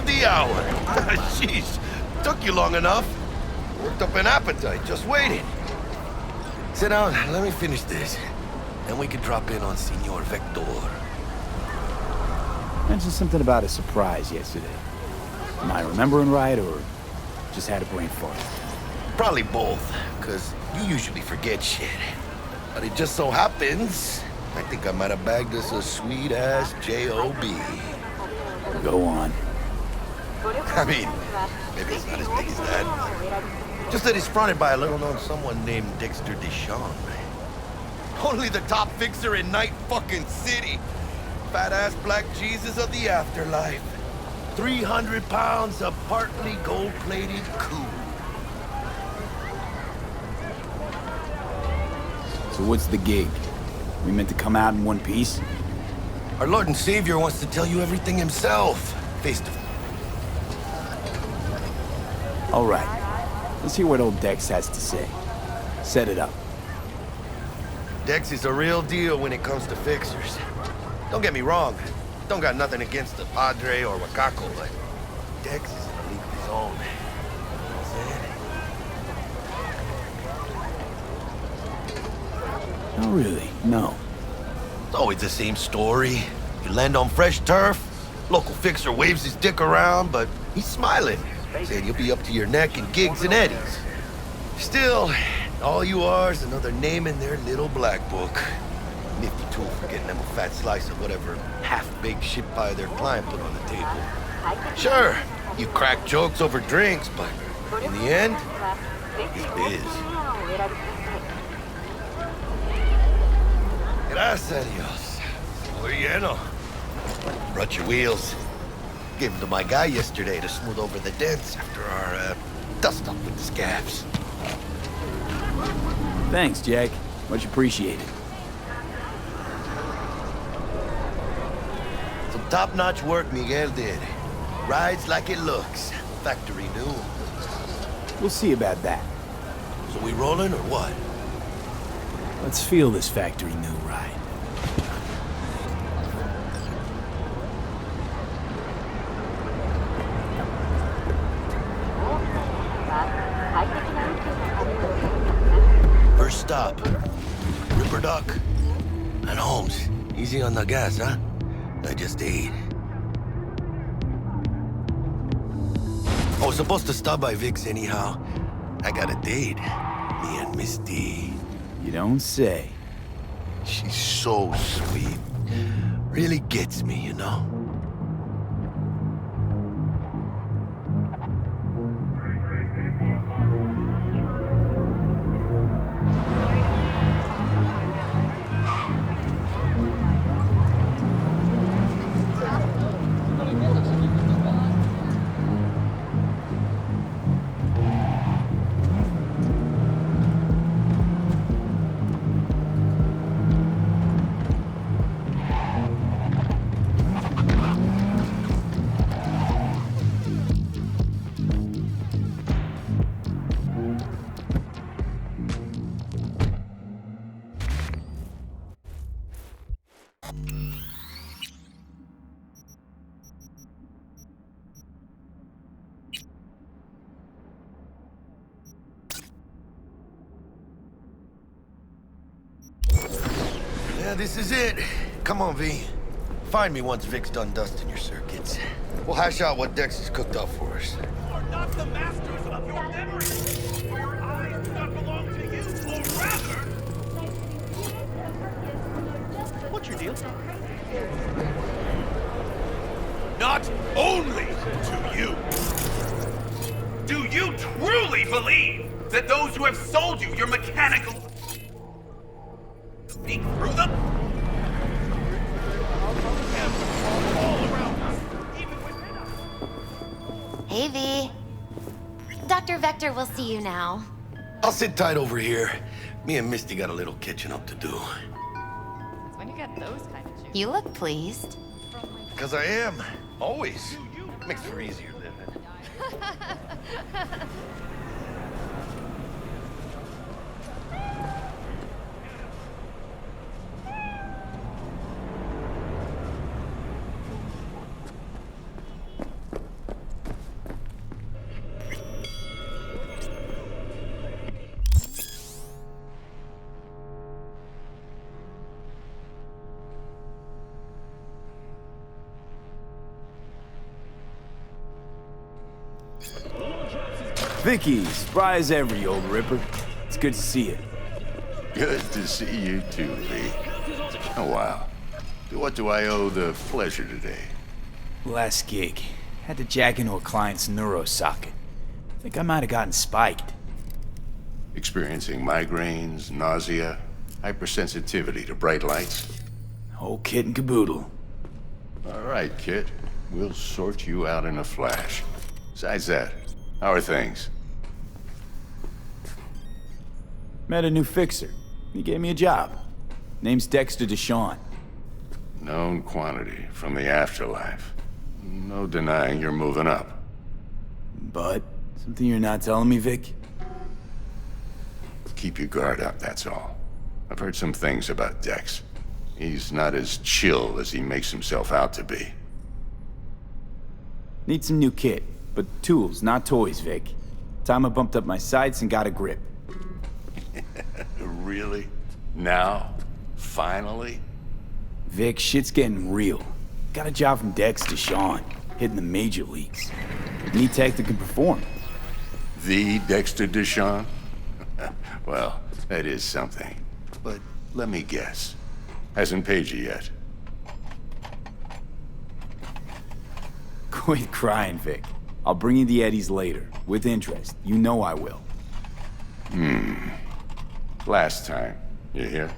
of the hour. Jeez, took you long enough. Worked up an appetite, just waiting. Sit down, let me finish this. Then we can drop in on Senor Vector. Mentioned something about a surprise yesterday. Am I remembering right, or just had a brain fart? Probably both, because you usually forget shit. But it just so happens, I think I might have bagged us a sweet-ass J.O.B. Go on. I mean, maybe it's not as big as that. Just that he's fronted by a little-known someone named Dexter Deshawn. Only the top fixer in Night fucking City. Fat-ass black Jesus of the afterlife. 300 pounds of partly gold-plated cool. So what's the gig? We meant to come out in one piece? Our Lord and Savior wants to tell you everything himself, face to face. All right. Let's hear what old Dex has to say. Set it up. Dex is a real deal when it comes to fixers. Don't get me wrong. Don't got nothing against the Padre or Wakako, but Dex is in a league of his own. You know what I'm saying? Oh, really? No. It's always the same story. You land on fresh turf, local fixer waves his dick around, but he's smiling, saying you'll be up to your neck in gigs and eddies. Still, all you are is another name in their little black book. Nifty tool for getting them a fat slice of whatever half-baked shit pie their client put on the table. Sure, you crack jokes over drinks, but in the end, it's biz. Gracias a Dios. Muy lleno. Brought your wheels. Gave them to my guy yesterday to smooth over the dents after our dust-up with the scabs. Thanks, Jack. Much appreciated. Some top-notch work Miguel did. Rides like it looks. Factory new. We'll see about that. So we rolling or what? Let's feel this factory new ride. First stop. Ripper Duck. And Holmes. Easy on the gas, huh? I just ate. I was supposed to stop by Vic's anyhow. I got a date. Me and Misty. You don't say. She's so sweet. Really gets me, you know? Yeah, this is it. Come on, V. Find me once Vic's done dusting your circuits. We'll hash out what Dex has cooked up for us. You are not the masters of your memory. Your eyes do not belong to you, or rather... What's your deal? Not only to you. Do you truly believe that those who have sold you your mechanical... speak through them? Hey, V. Dr. Vector will see you now. I'll sit tight over here. Me and Misty got a little catching up to do. It's when you get those kind of juice. You look pleased. Because I am. Always. Makes for easier living. Vicky, spry as ever, you old ripper. It's good to see you. Good to see you too, Lee. Oh, wow. What do I owe the pleasure today? Last gig. Had to jack into a client's neuro socket. Think I might have gotten spiked. Experiencing migraines, nausea, hypersensitivity to bright lights? Whole kit and caboodle. All right, kid. We'll sort you out in a flash. Besides that, how are things? Met a new fixer. He gave me a job. Name's Dexter Deshawn. Known quantity from the afterlife. No denying you're moving up. But, something you're not telling me, Vic? Keep your guard up, that's all. I've heard some things about Dex. He's not as chill as he makes himself out to be. Need some new kit, but tools, not toys, Vic. Time I bumped up my sights and got a grip. Really? Now? Finally? Vic, shit's getting real. Got a job from Dex Deshawn, hitting the major leagues. Need tech that can perform. The Dexter Deshawn? Well, that is something. But let me guess. Hasn't paid you yet. Quit crying, Vic. I'll bring you the eddies later, with interest. You know I will. Last time. You hear?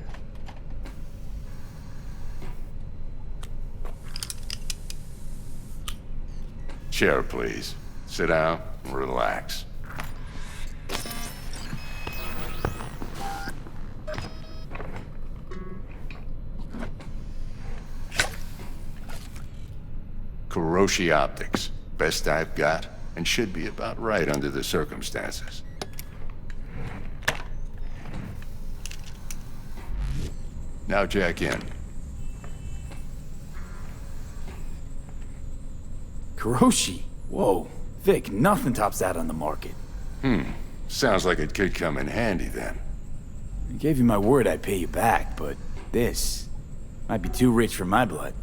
Chair, please. Sit down and relax. Kuroshi Optics. Best I've got, and should be about right under the circumstances. Now jack in. Kuroshi? Whoa. Vic, nothing tops that on the market. Sounds like it could come in handy then. I gave you my word I'd pay you back, but this might be too rich for my blood.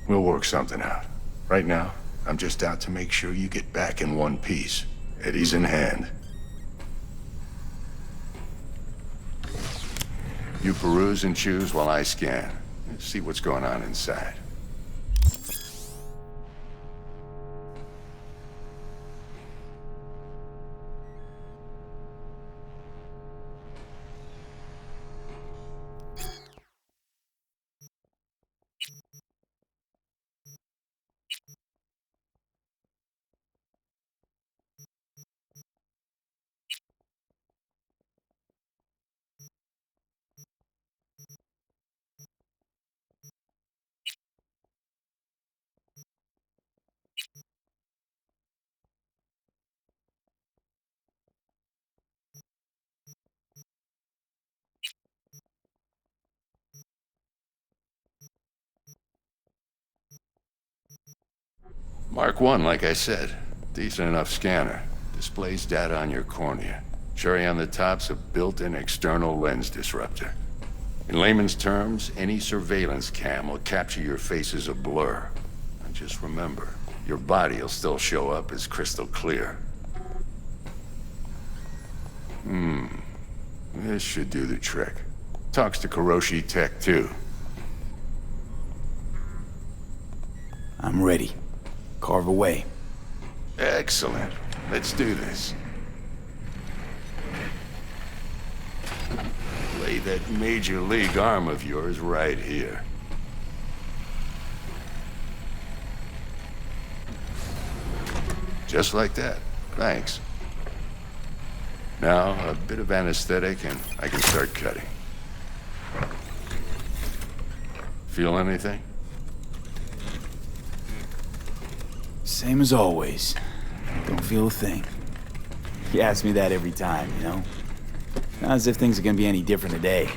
We'll work something out. Right now, I'm just out to make sure you get back in one piece. Eddie's in hand. You peruse and choose while I scan. See what's going on inside. Mark 1, like I said. Decent enough scanner. Displays data on your cornea. Cherry on the top's a built-in external lens disruptor. In layman's terms, any surveillance cam will capture your face as a blur. And just remember, your body will still show up as crystal clear. This should do the trick. Talks to Kuroshi Tech, too. I'm ready. Carve away. Excellent. Let's do this. Lay that major league arm of yours right here. Just like that. Thanks. Now, a bit of anesthetic and I can start cutting. Feel anything? Same as always. Don't feel a thing. You ask me that every time, you know? Not as if things are gonna be any different today.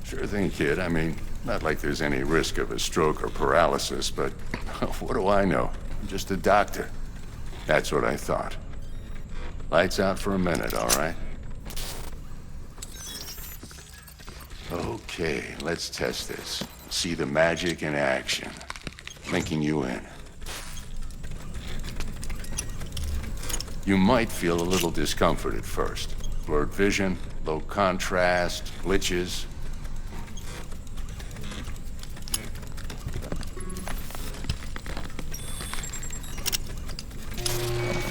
Sure thing, kid. I mean, not like there's any risk of a stroke or paralysis, but what do I know? I'm just a doctor. That's what I thought. Lights out for a minute, all right? Okay, let's test this. See the magic in action. Linking you in. You might feel a little discomfort at first. Blurred vision, low contrast, glitches.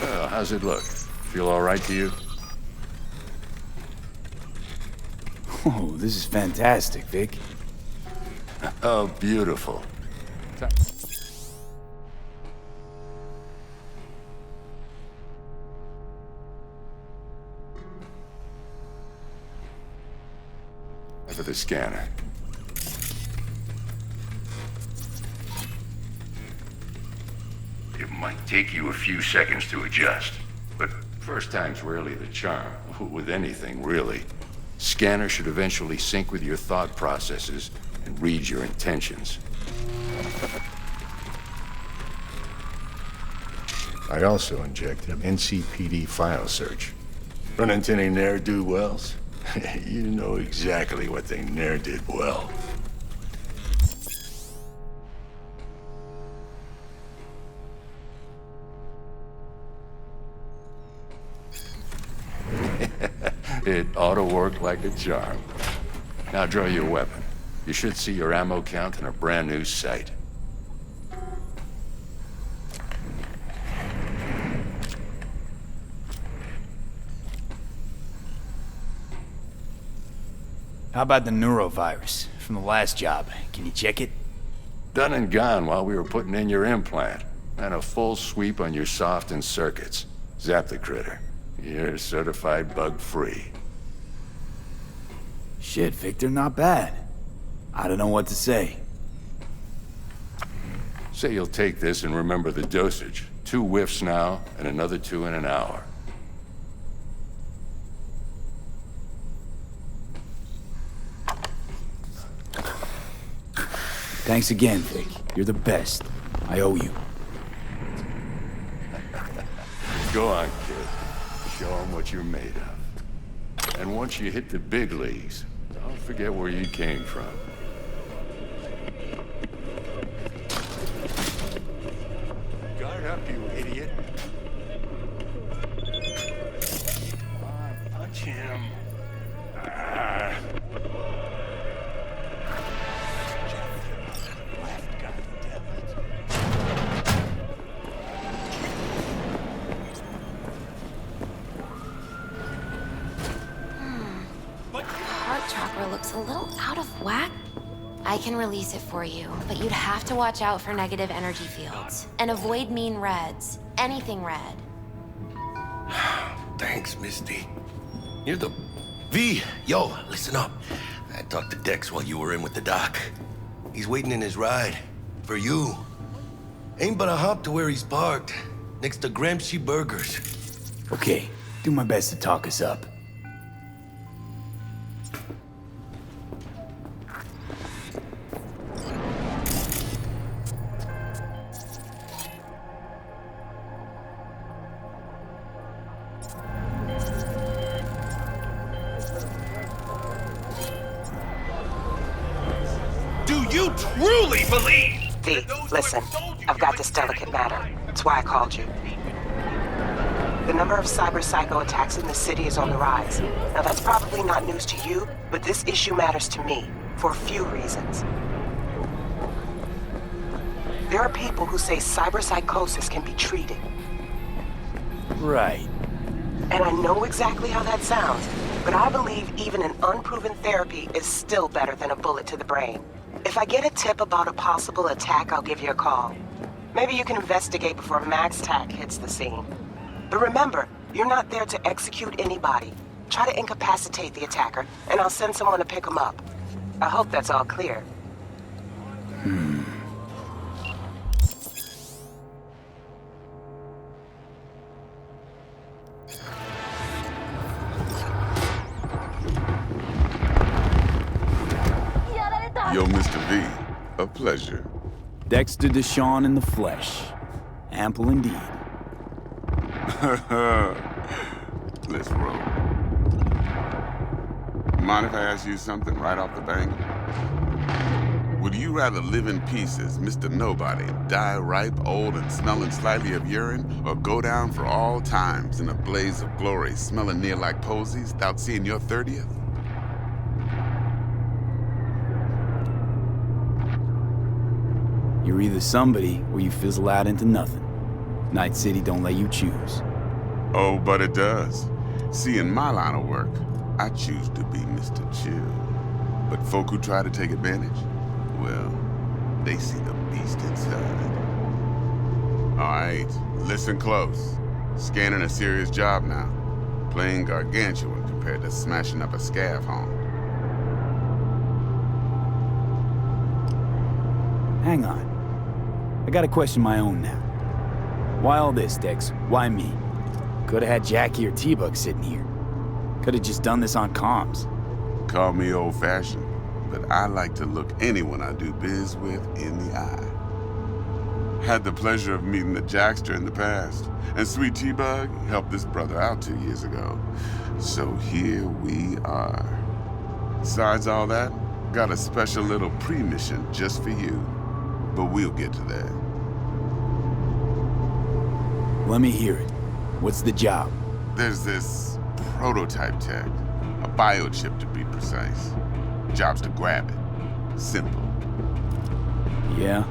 Well, how's it look? Feel all right to you? Oh, this is fantastic, Vic. Oh, beautiful. For the scanner. It might take you a few seconds to adjust, but first time's rarely the charm. With anything, really. Scanner should eventually sync with your thought processes and read your intentions. I also injected an NCPD file search. Run into any ne'er-do-wells? You know exactly what they ne'er did well. It ought to work like a charm. Now draw your weapon. You should see your ammo count in a brand new sight. How about the neurovirus from the last job? Can you check it? Done and gone while we were putting in your implant. And a full sweep on your soft and circuits. Zap the critter. You're certified bug-free. Shit, Victor, not bad. I don't know what to say. Say you'll take this and remember the dosage. 2 whiffs now, and another 2 in an hour. Thanks again, Vic. You're the best. I owe you. Go on, kid. Show them what you're made of. And once you hit the big leagues, don't forget where you came from. Guard up, you idiot. Come on, punch him. Ah. Left, goddammit. Heart chakra looks a little out of whack. I can release it for you, but you'd have to watch out for negative energy fields. And avoid mean reds. Anything red. Thanks, Misty. You're the... V, yo, listen up. I talked to Dex while you were in with the doc. He's waiting in his ride. For you. Ain't but a hop to where he's parked. Next to Gramsci Burgers. Okay, do my best to talk us up. Do you truly believe V, that those who have listen, sold you I've got your this delicate integrity matter. lie? That's why I called you. The number of cyber psycho attacks in the city is on the rise. Now that's probably not news to you, but this issue matters to me, for a few reasons. There are people who say cyberpsychosis can be treated. Right. And I know exactly how that sounds, but I believe even an unproven therapy is still better than a bullet to the brain. If I get a tip about a possible attack, I'll give you a call. Maybe you can investigate before Max Tack hits the scene. But remember, you're not there to execute anybody. Try to incapacitate the attacker, and I'll send someone to pick him up. I hope that's all clear. Yo, Mr. V, a pleasure. Dexter Deshawn in the flesh. Ample indeed. Let's roll. Mind if I ask you something right off the bank? Would you rather live in pieces, Mr. Nobody, die ripe, old, and smelling slightly of urine, or go down for all times in a blaze of glory, smelling near like posies, without seeing your 30th? You're either somebody or you fizzle out into nothing. Night City don't let you choose. Oh, but it does. See, in my line of work, I choose to be Mr. Chill. But folk who try to take advantage, well, they see the beast inside. All right, listen close. Scanning a serious job now. Playing gargantuan compared to smashing up a scav home. Hang on. I got a question of my own now. Why all this, Dex? Why me? Could have had Jackie or T-Bug sitting here. Could have just done this on comms. Call me old-fashioned, but I like to look anyone I do biz with in the eye. Had the pleasure of meeting the Jackster in the past, and Sweet T-Bug helped this brother out 2 years ago. So here we are. Besides all that, got a special little pre-mission just for you. But we'll get to that. Let me hear it. What's the job? There's this prototype tech, a biochip to be precise. Job's to grab it. Simple. Yeah?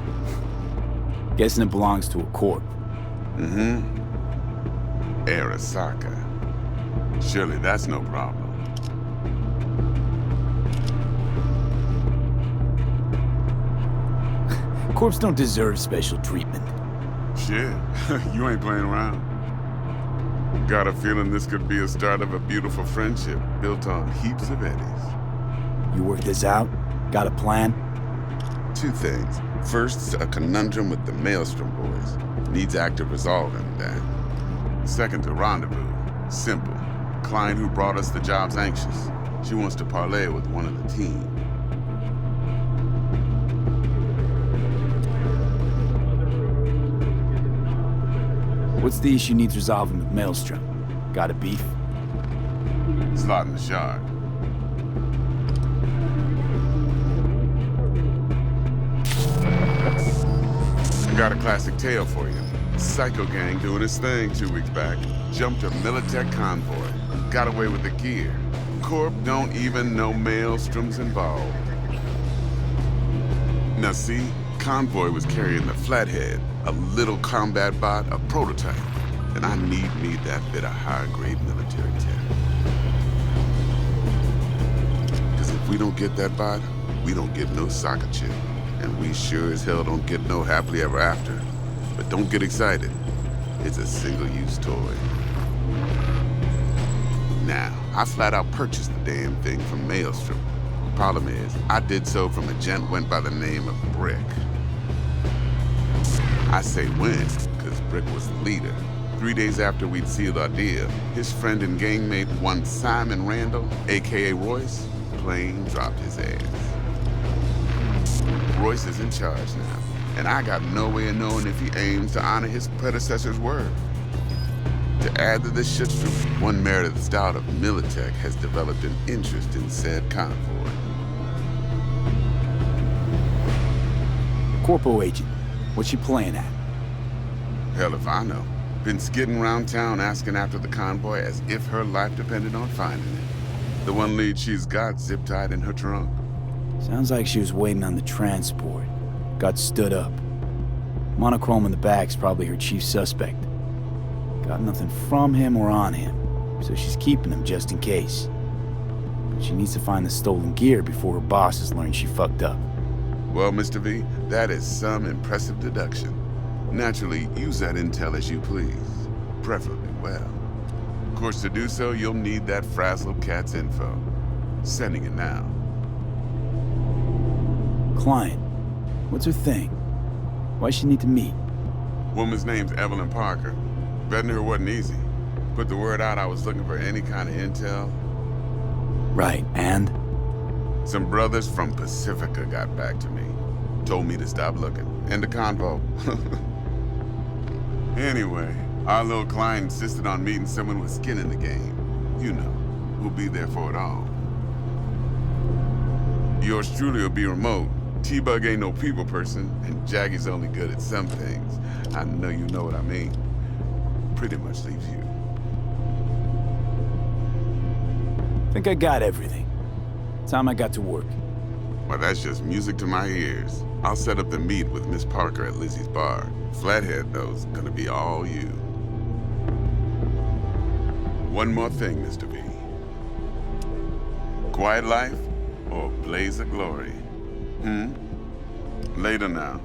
Guessing it belongs to a corp. Mm-hmm. Arasaka. Surely that's no problem. Corps don't deserve special treatment. Shit, you ain't playing around. Got a feeling this could be a start of a beautiful friendship built on heaps of eddies. You work this out? Got a plan? Two things. First, a conundrum with the Maelstrom boys. Needs active resolving, that. Second, a rendezvous. Simple. Client who brought us the job's anxious. She wants to parlay with one of the team. What's the issue needs resolving with Maelstrom? Got a beef? Slot in the shard. I got a classic tale for you. Psycho gang doing his thing 2 weeks back. Jumped a Militech convoy. Got away with the gear. Corp don't even know Maelstrom's involved. Now see, convoy was carrying the Flathead, a little combat bot, a prototype. And I need me that bit of high-grade military tech. Because if we don't get that bot, we don't get no soccer chip. And we sure as hell don't get no happily ever after. But don't get excited. It's a single-use toy. Now, I flat out purchased the damn thing from Maelstrom. Problem is, I did so from a gent went by the name of Brick. I say when, because Brick was the leader. 3 days after we'd sealed our deal, his friend and gangmate, one Simon Randall, aka Royce, plain dropped his ass. Royce is in charge now, and I got no way of knowing if he aims to honor his predecessor's word. To add to this shitstorm, one Meredith Stout of Militech has developed an interest in said convoy. Corpo agent. What's she playing at? Hell if I know. Been skidding around town asking after the convoy as if her life depended on finding it. The one lead she's got zip-tied in her trunk. Sounds like she was waiting on the transport. Got stood up. Monochrome in the back's probably her chief suspect. Got nothing from him or on him, so she's keeping him just in case. But she needs to find the stolen gear before her bosses learn she fucked up. Well, Mr. V, that is some impressive deduction. Naturally, use that intel as you please. Preferably well. Of course, to do so, you'll need that frazzled cat's info. Sending it now. Client. What's her thing? Why she need to meet? Woman's name's Evelyn Parker. Vetting her wasn't easy. Put the word out I was looking for any kind of intel. Right, and? Some brothers from Pacifica got back to me. Told me to stop looking. End of convo. Anyway, our little client insisted on meeting someone with skin in the game. You know, who'll be there for it all. Yours truly will be remote, T-Bug ain't no people person, and Jackie's only good at some things. I know you know what I mean. Pretty much leaves you. Think I got everything. Time I got to work. Well, that's just music to my ears. I'll set up the meet with Miss Parker at Lizzie's bar. Flathead, though's gonna be all you. One more thing, Mr. B. Quiet life or blaze of glory? Later now.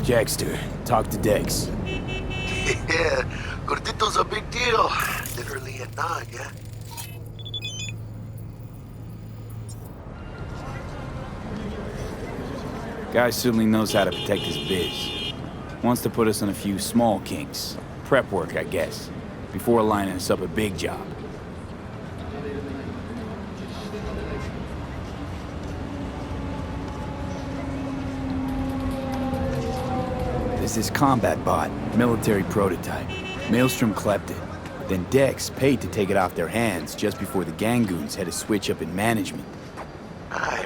Jackster, talk to Dex. Yeah, Gordito's a big deal. Literally at 9, yeah? Guy certainly knows how to protect his biz. Wants to put us on a few small kinks. Prep work, I guess. Before lining us up a big job. There's this combat bot, military prototype. Maelstrom clept it. Then Dex paid to take it off their hands just before the Gangoons had a switch up in management.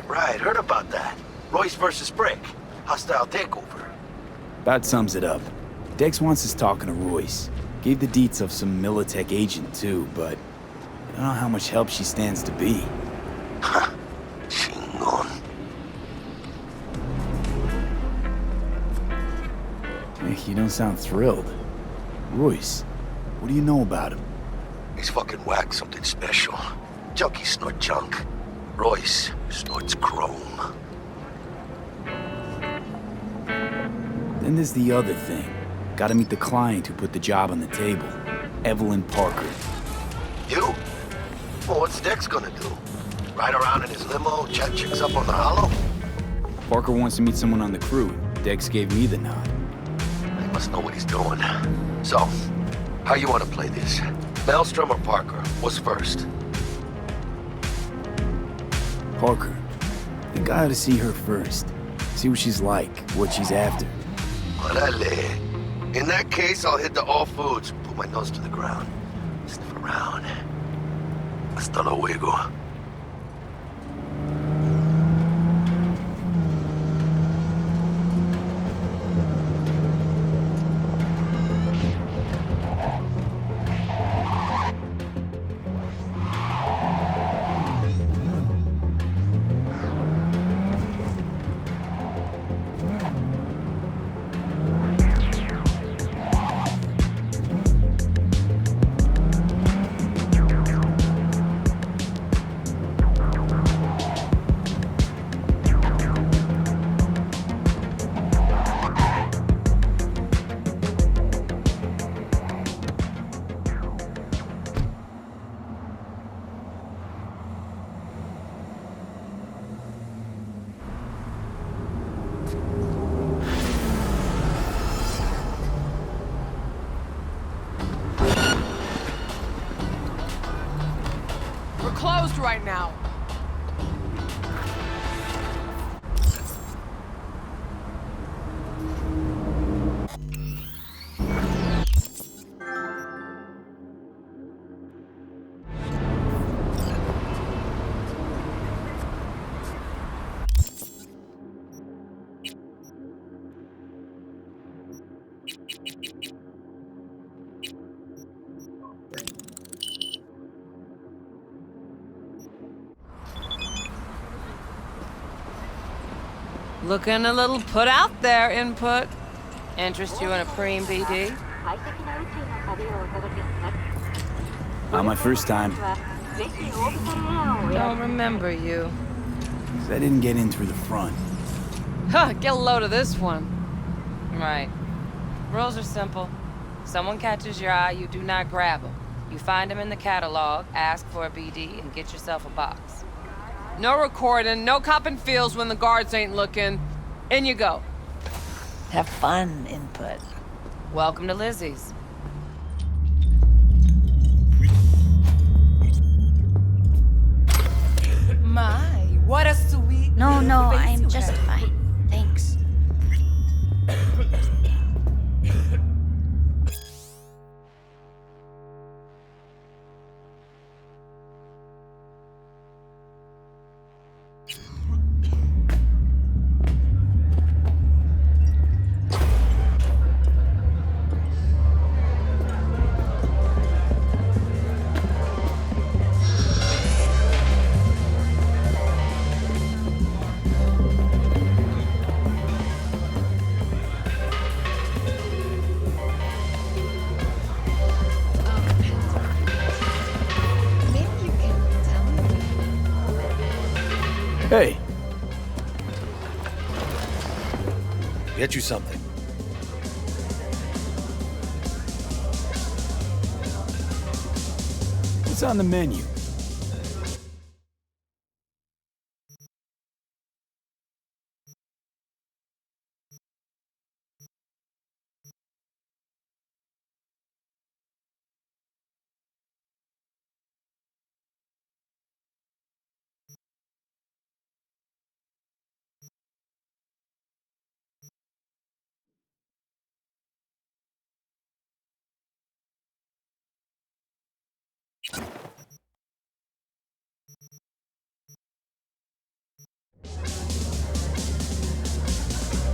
Right, heard about that. Royce versus Brick. Hostile takeover. About sums it up. Dex wants us talking to Royce. Gave the deets of some Militech agent too, but I don't know how much help she stands to be. Chingon. You don't sound thrilled. Royce, what do you know about him? He's fucking whack, something special. Junkies snort junk. Royce snorts chrome. Then there's the other thing. Gotta meet the client who put the job on the table. Evelyn Parker. You? Well, what's Dex gonna do? Ride around in his limo, chat chicks up on the hollow? Parker wants to meet someone on the crew. Dex gave me the nod. He must know what he's doing. So, how you want to play this? Maelstrom or Parker? What's first? Parker. I think I ought to see her first. See what she's like, what she's after. Orale. In that case, I'll hit the all foods, put my nose to the ground, sniff around. Hasta luego. Closed right now. Looking a little put out there, input. Interest you in a preem BD? Not my first time. Don't remember you. 'Cause I didn't get in through the front. Huh, get a load of this one. Right. Rules are simple. Someone catches your eye, you do not grab them. You find them in the catalog, ask for a BD, and get yourself a box. No recording, no copping feels when the guards ain't looking. In you go. Have fun, input. Welcome to Lizzie's. My, what a sweet. No, little face I'm you just have. fine. Thanks. Maybe you can tell me. Hey, Get you something. what's on the menu?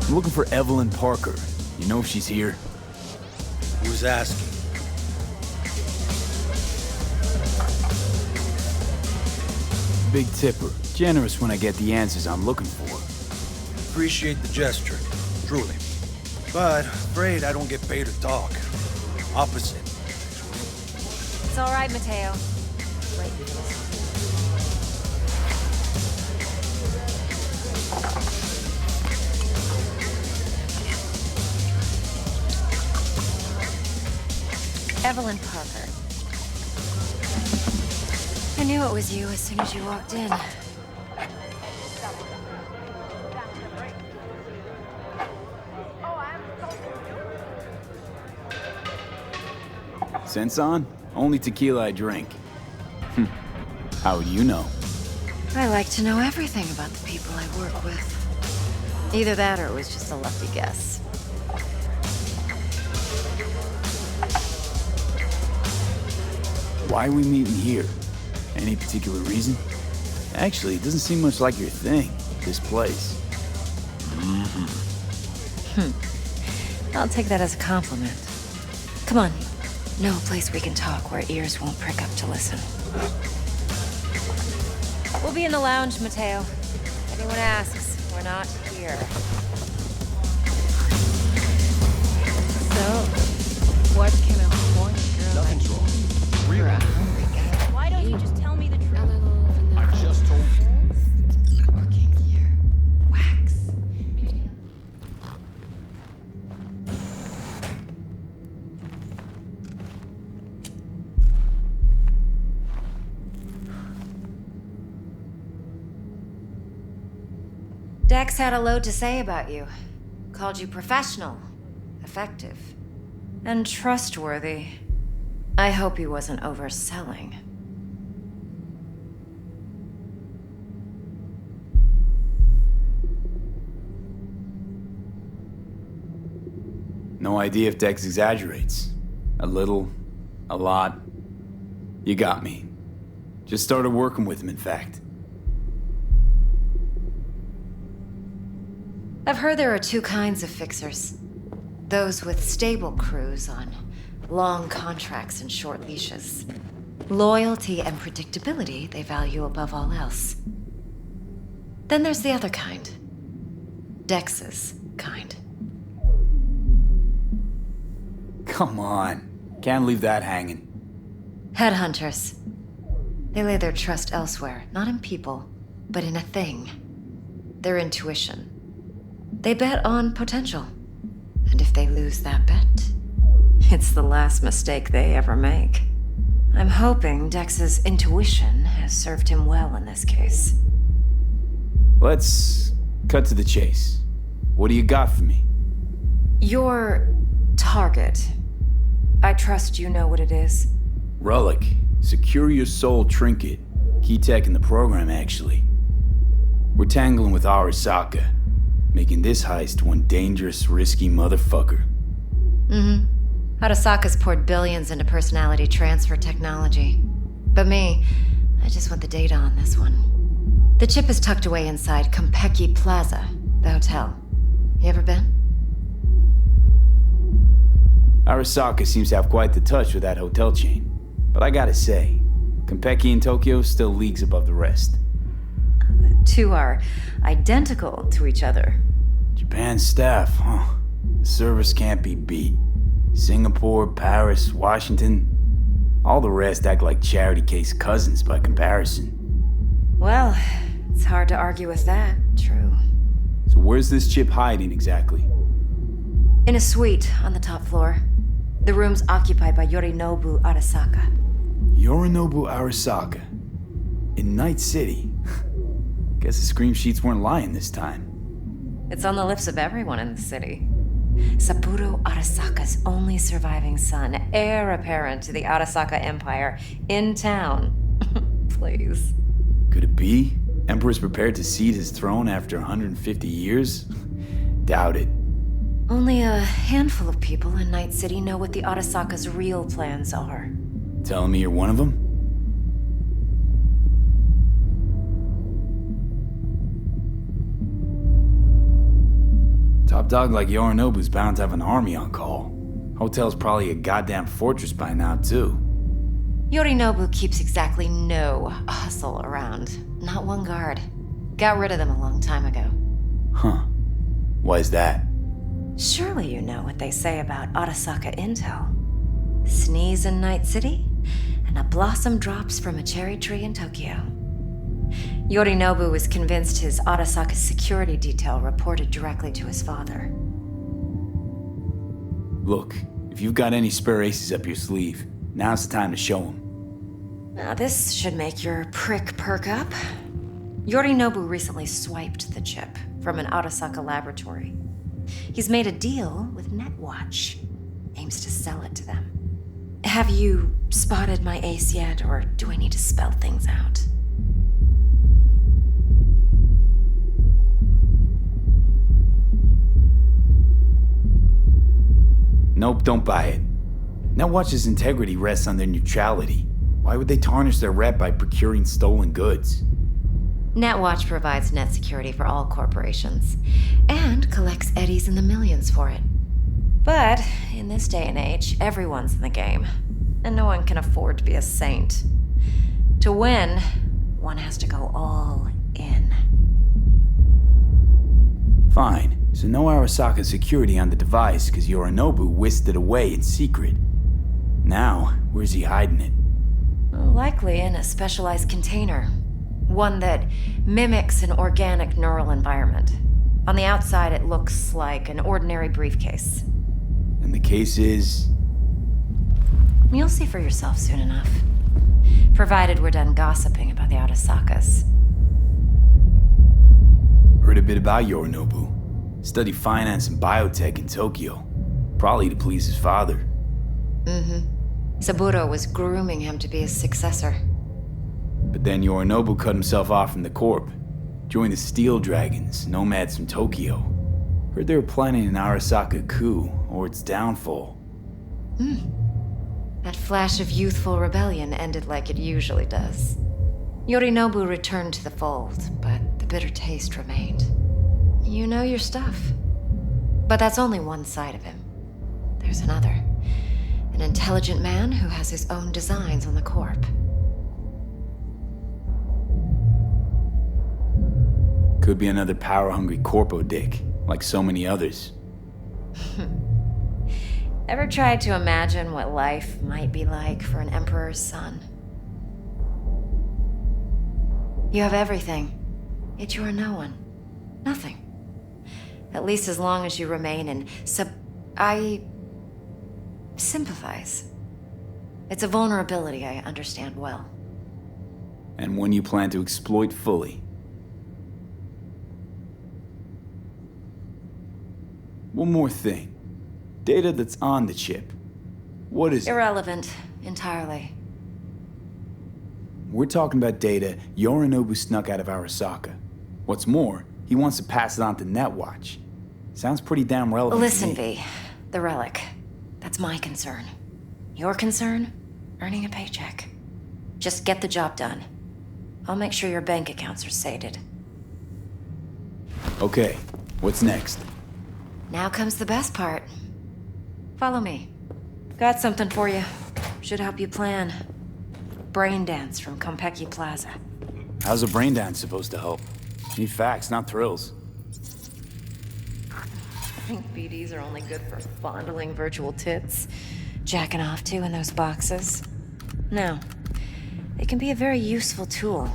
I'm looking for Evelyn Parker. You know if she's here? He was asking. Big tipper. Generous when I get the answers I'm looking for. Appreciate the gesture, truly. But afraid I don't get paid to talk. Opposite. It's all right, Mateo. Wait. Evelyn Parker. I knew it was you as soon as you walked in. Sense on? Only tequila I drink. How would you know? I like to know everything about the people I work with. Either that or it was just a lucky guess. Why are we meeting here? Any particular reason? Actually, it doesn't seem much like your thing, this place. I'll take that as a compliment. Come on. No place we can talk where ears won't prick up to listen. We'll be in the lounge, Mateo. If anyone asks, we're not here. So, what can a horny girl like Nothing's wrong. you're a hungry guy? Why don't you just tell me the truth? I just told you. Working here. Wax. Dex had a load to say about you. Called you professional, effective, And trustworthy. I hope he wasn't overselling. No idea if Dex exaggerates. A little, a lot. You got me. Just started working with him, in fact. I've heard there are two kinds of fixers. Those with stable crews on long contracts and short leashes. Loyalty and predictability they value above all else. Then there's the other kind. Dex's kind. Come on. Can't leave that hanging. Headhunters. They lay their trust elsewhere, not in people, but in a thing. Their intuition. They bet on potential. And if they lose that bet, it's the last mistake they ever make. I'm hoping Dex's intuition has served him well in this case. Let's cut to the chase. What do you got for me? Your target. I trust you know what it is. Relic. Secure your soul trinket. Key tech in the program, actually. We're tangling with Arasaka, making this heist one dangerous, risky motherfucker. Arasaka's poured billions into personality transfer technology. But me, I just want the data on this one. The chip is tucked away inside Konpeki Plaza, the hotel. You ever been? Arasaka seems to have quite the touch with that hotel chain. But I gotta say, Konpeki in Tokyo still leagues above the rest. The two are identical to each other. Japan's staff, huh? The service can't be beat. Singapore, Paris, Washington. All the rest act like charity case cousins by comparison. Well, it's hard to argue with that. True. So where's this chip hiding exactly? In a suite on the top floor. The room's occupied by Yorinobu Arasaka. Yorinobu Arasaka. In Night City. Guess the scream sheets weren't lying this time. It's on the lips of everyone in the city. Saburo Arasaka's only surviving son, heir apparent to the Arasaka Empire, in town. Please. Could it be? Emperor's prepared to cede his throne after 150 years? Doubt it. Only a handful of people in Night City know what the Arasaka's real plans are. Telling me you're one of them? Top dog like Yorinobu's bound to have an army on call. Hotel's probably a goddamn fortress by now, too. Yorinobu keeps exactly no hustle around. Not one guard. Got rid of them a long time ago. Huh. Why is that? Surely you know what they say about Arasaka intel. Sneeze in Night City, and a blossom drops from a cherry tree in Tokyo. Yorinobu was convinced his Arasaka security detail reported directly to his father. Look, if you've got any spare aces up your sleeve, now's the time to show them. Now this should make your prick perk up. Yorinobu recently swiped the chip from an Arasaka laboratory. He's made a deal with Netwatch. Aims to sell it to them. Have you spotted my ace yet, or do I need to spell things out? Nope, don't buy it. Netwatch's integrity rests on their neutrality. Why would they tarnish their rep by procuring stolen goods? Netwatch provides net security for all corporations, and collects eddies in the millions for it. But in this day and age, everyone's in the game, and no one can afford to be a saint. To win, one has to go all in. Fine. So no Arasaka security on the device because Yorinobu whisked it away in secret. Now, where's he hiding it? Likely in a specialized container. One that mimics an organic neural environment. On the outside, it looks like an ordinary briefcase. And the case is... You'll see for yourself soon enough. Provided we're done gossiping about the Arasakas. Heard a bit about Yorinobu. Studied finance and biotech in Tokyo. Probably to please his father. Saburo was grooming him to be his successor. But then Yorinobu cut himself off from the Corp. Joined the Steel Dragons, nomads from Tokyo. Heard they were planning an Arasaka coup, or its downfall. That flash of youthful rebellion ended like it usually does. Yorinobu returned to the fold, but the bitter taste remained. You know your stuff. But that's only one side of him. There's another. An intelligent man who has his own designs on the Corp. Could be another power-hungry Corpo dick. like so many others. Ever tried to imagine what life might be like for an emperor's son? You have everything, yet you are no one. Nothing. At least as long as you remain in I sympathize. It's a vulnerability I understand well. And one you plan to exploit fully. One more thing. Data that's on the chip. What is it? Irrelevant, entirely. We're talking about data Yorinobu snuck out of Arasaka. What's more, he wants to pass it on to Netwatch. Sounds pretty damn relevant. Listen, to me. V. The relic. That's my concern. Your concern? Earning a paycheck. Just get the job done. I'll make sure your bank accounts are sated. Okay, what's next? Now comes the best part. Follow me. Got something for you. Should help you plan. Brain dance from Konpeki Plaza. How's a brain dance supposed to help? Need facts, not thrills. I think BDs are only good for fondling virtual tits. Jacking off to in those boxes. No. They can be a very useful tool.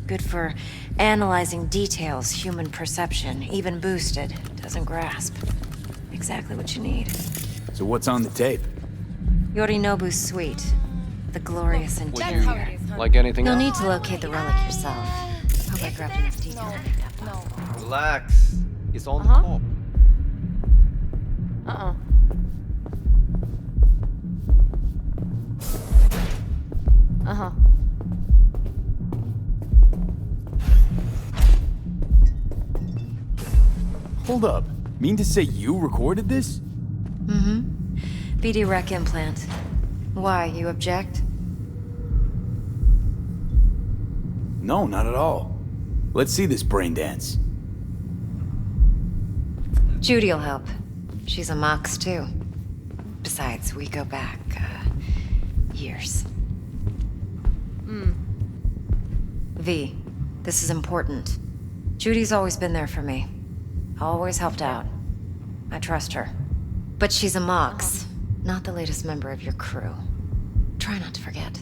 Good for analyzing details human perception, even boosted, doesn't grasp. Exactly what you need. So what's on the tape? Yorinobu's suite. The glorious interior. Like anything You'll else? need to locate the relic yourself. Hope I grabbed enough detail to make that possible. Relax. It's on the top. Hold up. Mean to say you recorded this? BD rec implant. Why, you object? No, not at all. Let's see this brain dance. Judy'll help. She's a Mox, too. Besides, we go back, years. V, this is important. Judy's always been there for me. Always helped out. I trust her. But she's a Mox, not the latest member of your crew. Try not to forget.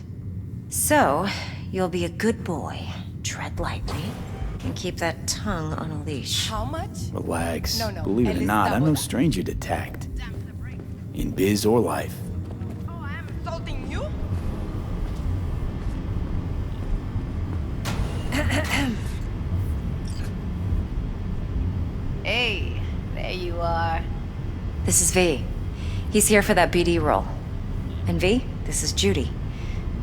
So, you'll be a good boy, tread lightly, and keep that tongue on a leash. How much? Relax. No, Believe at it or least not, I'm double no that. stranger to tact. In biz or life. Oh, I am insulting you? Hey, there you are. This is V. He's here for that BD role. And V, this is Judy.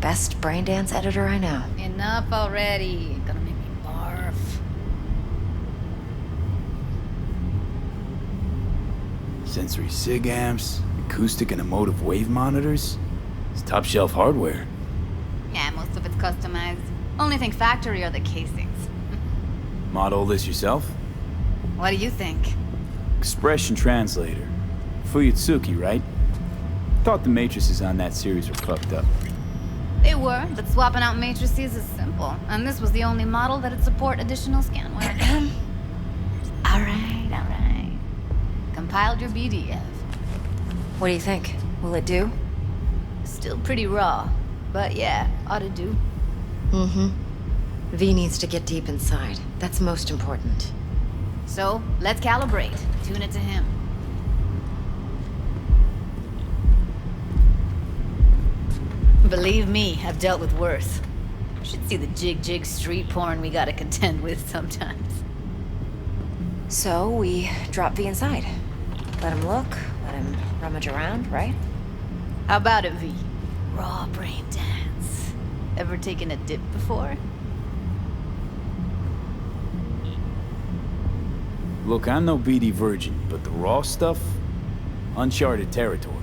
Best brain dance editor I know. Enough already. Gonna make me barf. Sensory sig amps, acoustic and emotive wave monitors. It's top shelf hardware. Yeah, most of it's customized. Only thing factory are the casings. Model this yourself? What do you think? Expression translator. Fuyutsuki, right? Thought the matrices on that series were fucked up. They were, but swapping out matrices is simple. And this was the only model that'd support additional scan work. Alright. Compiled your BDF. What do you think? Will it do? Still pretty raw. But yeah, ought to do. V needs to get deep inside. That's most important. So, let's calibrate. Tune it to him. Believe me, I've dealt with worse. Should see the jig street porn we gotta contend with sometimes. So, we drop V inside. Let him look, let him rummage around, right? How about it, V? Raw brain dance. Ever taken a dip before? Look, I'm no BD virgin, but the raw stuff? Uncharted territory.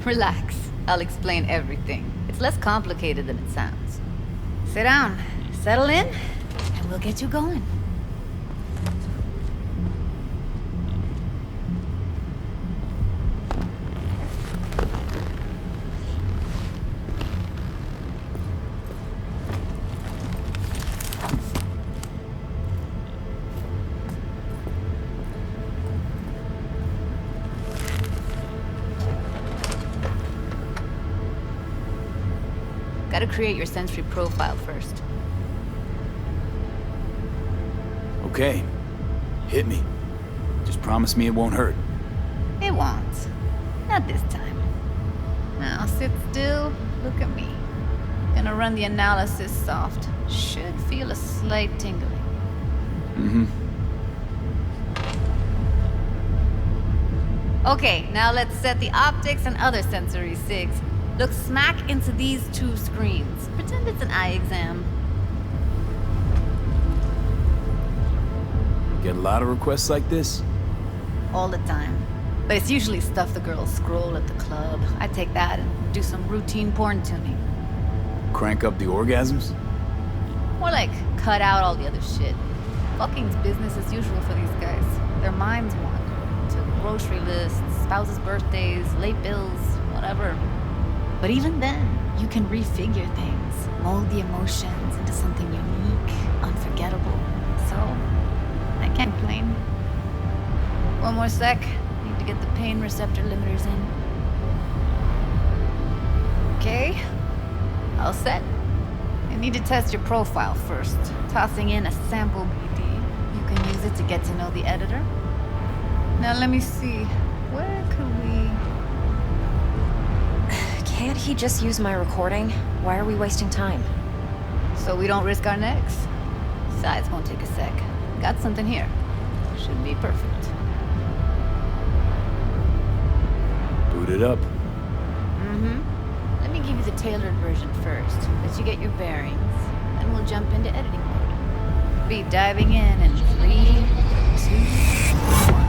Relax. I'll explain everything. It's less complicated than it sounds. Sit down, settle in, and we'll get you going. Gotta create your sensory profile first. Okay. Hit me. Just promise me it won't hurt. It won't. Not this time. Now sit still, look at me. Gonna run the analysis soft. Should feel a slight tingling. Mm-hmm. Okay, now let's set the optics and other sensory sigs. Look smack into these two screens. Pretend it's an eye exam. Get a lot of requests like this? All the time. But it's usually stuff the girls scroll at the club. I take that and do some routine porn tuning. Crank up the orgasms? More like cut out all the other shit. Fucking's business as usual for these guys. Their minds wander to grocery lists, spouses' birthdays, late bills, whatever. But even then, you can refigure things, mold the emotions into something unique, unforgettable. So, I can't complain. One more sec. Need to get the pain receptor limiters in. Okay. All set. I need to test your profile first. Tossing in a sample BD. You can use it to get to know the editor. Now let me see. Where could we... Can't he just use my recording? Why are we wasting time? So we don't risk our necks. Besides, won't take a sec. Got something here. Should be perfect. Boot it up. Mm-hmm. Let me give you the tailored version first. Let you get your bearings. Then we'll jump into editing mode. Be diving in 3, 2, 1.